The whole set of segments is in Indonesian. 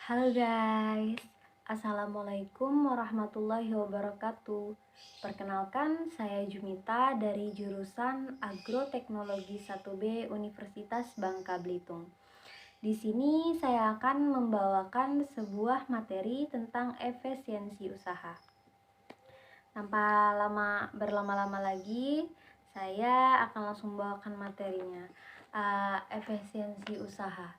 Halo guys, Assalamualaikum warahmatullahi wabarakatuh. Perkenalkan, saya Jumita dari jurusan Agroteknologi 1B Universitas Bangka Belitung. Di sini saya akan membawakan sebuah materi tentang efisiensi usaha. Tanpa berlama-lama lagi, saya akan langsung bawakan materinya. Efisiensi usaha.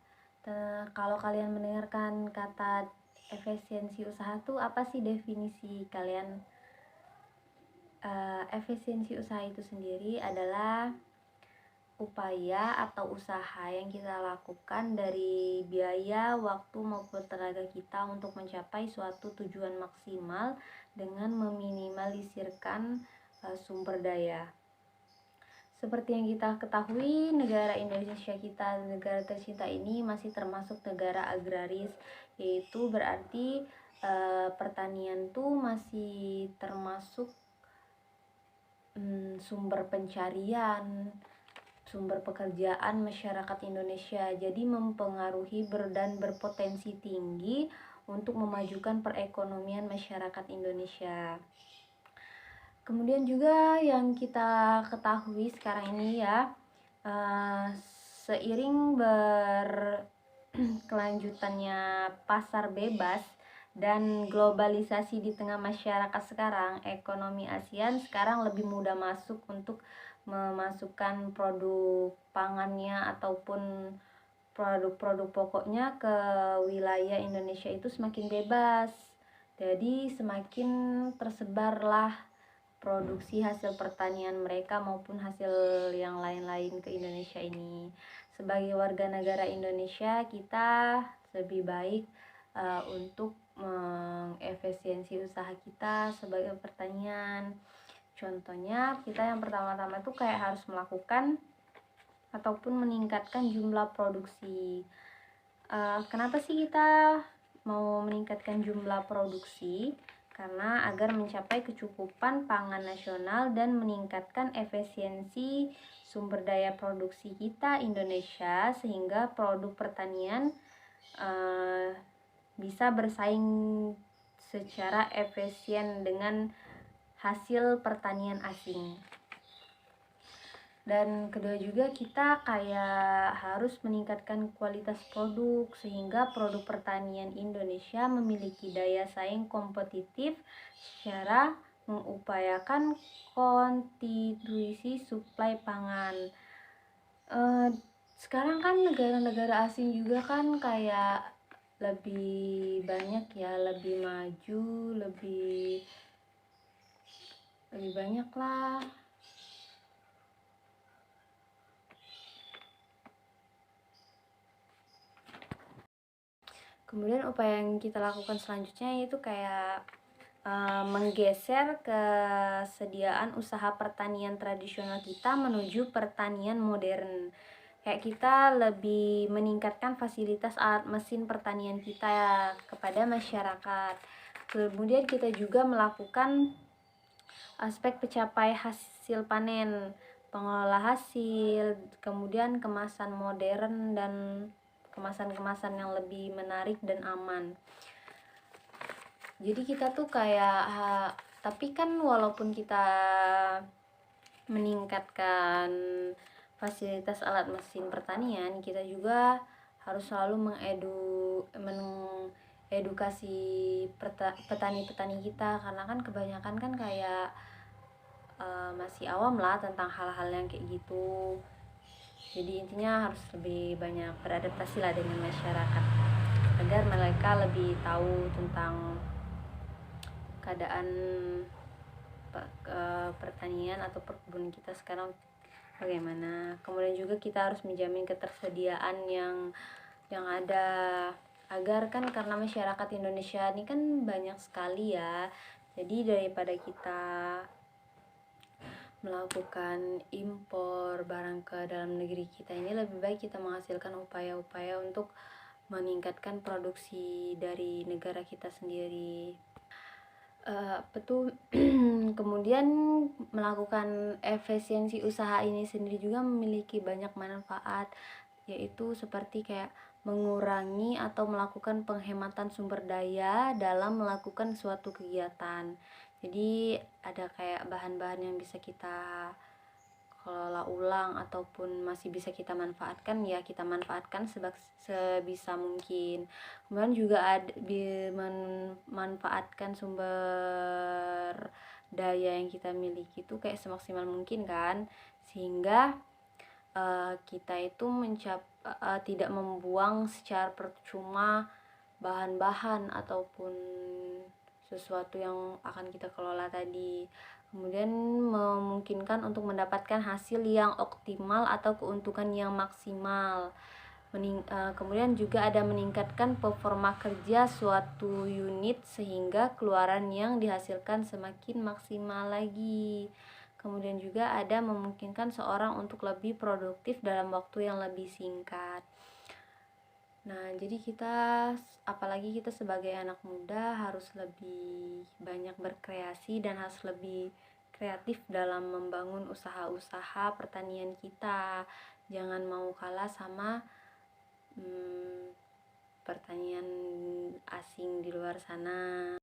Kalau kalian mendengarkan kata efisiensi usaha tuh apa sih definisi kalian? Efisiensi usaha itu sendiri adalah upaya atau usaha yang kita lakukan dari biaya, waktu maupun tenaga kita untuk mencapai suatu tujuan maksimal dengan meminimalisirkan sumber daya. Seperti yang kita ketahui, negara Indonesia kita, negara tercinta ini masih termasuk negara agraris, yaitu berarti pertanian tuh masih termasuk sumber pencarian, sumber pekerjaan masyarakat Indonesia. Jadi mempengaruhi dan berpotensi tinggi untuk memajukan perekonomian masyarakat Indonesia. Kemudian juga yang kita ketahui sekarang ini ya, seiring berkelanjutannya pasar bebas dan globalisasi di tengah masyarakat sekarang, ekonomi ASEAN sekarang lebih mudah masuk untuk memasukkan produk pangannya ataupun produk-produk pokoknya ke wilayah Indonesia itu semakin bebas. Jadi semakin tersebarlah produksi hasil pertanian mereka maupun hasil yang lain-lain ke Indonesia ini. Sebagai warga negara Indonesia, kita lebih baik untuk mengefisiensi usaha kita sebagai pertanian. Contohnya, kita yang pertama-tama tuh kayak harus melakukan ataupun meningkatkan jumlah produksi. Kenapa sih kita mau meningkatkan jumlah produksi? Karena agar mencapai kecukupan pangan nasional dan meningkatkan efisiensi sumber daya produksi kita Indonesia, sehingga produk pertanian bisa bersaing secara efisien dengan hasil pertanian asing. Dan kedua juga kita kayak harus meningkatkan kualitas produk sehingga produk pertanian Indonesia memiliki daya saing kompetitif secara mengupayakan konstitusi suplai pangan. Sekarang kan negara-negara asing juga kan kayak lebih banyak ya, lebih maju, lebih banyak lah. Kemudian upaya yang kita lakukan selanjutnya itu kayak menggeser kesediaan usaha pertanian tradisional kita menuju pertanian modern. Kayak kita lebih meningkatkan fasilitas alat mesin pertanian kita kepada masyarakat. Kemudian kita juga melakukan aspek pecapai hasil panen, pengelola hasil, kemudian kemasan modern dan kemasan-kemasan yang lebih menarik dan aman. Jadi kita tuh kayak tapi kan walaupun kita meningkatkan fasilitas alat mesin pertanian, kita juga harus selalu mengedukasi petani-petani kita, karena kan kebanyakan kan kayak masih awam lah tentang hal-hal yang kayak gitu. Jadi intinya harus lebih banyak beradaptasi lah dengan masyarakat agar mereka lebih tahu tentang keadaan pertanian atau perkebunan kita sekarang bagaimana. Kemudian juga kita harus menjamin ketersediaan yang ada, agar kan karena masyarakat Indonesia ini kan banyak sekali ya, jadi daripada kita melakukan impor barang ke dalam negeri kita ini, lebih baik kita menghasilkan upaya-upaya untuk meningkatkan produksi dari negara kita sendiri. Kemudian melakukan efisiensi usaha ini sendiri juga memiliki banyak manfaat. yaitu seperti kayak mengurangi atau melakukan penghematan sumber daya dalam melakukan suatu kegiatan. Jadi ada kayak bahan-bahan yang bisa kita kelola ulang ataupun masih bisa kita manfaatkan, ya kita manfaatkan sebisa mungkin. Kemudian juga ada memanfaatkan sumber daya yang kita miliki itu kayak semaksimal mungkin kan, sehingga kita itu tidak membuang secara percuma bahan-bahan ataupun sesuatu yang akan kita kelola tadi. Kemudian memungkinkan untuk mendapatkan hasil yang optimal atau keuntungan yang maksimal. Kemudian juga ada meningkatkan performa kerja suatu unit sehingga keluaran yang dihasilkan semakin maksimal lagi. Kemudian juga ada memungkinkan seorang untuk lebih produktif dalam waktu yang lebih singkat. Nah, jadi apalagi kita sebagai anak muda harus lebih banyak berkreasi dan harus lebih kreatif dalam membangun usaha-usaha pertanian kita. Jangan mau kalah sama pertanian asing di luar sana.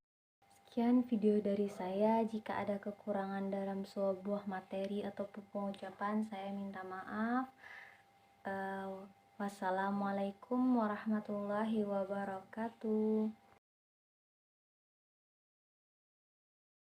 Sekian video dari saya. Jika ada kekurangan dalam sebuah materi ataupun pengucapan, saya minta maaf. Wassalamualaikum warahmatullahi wabarakatuh.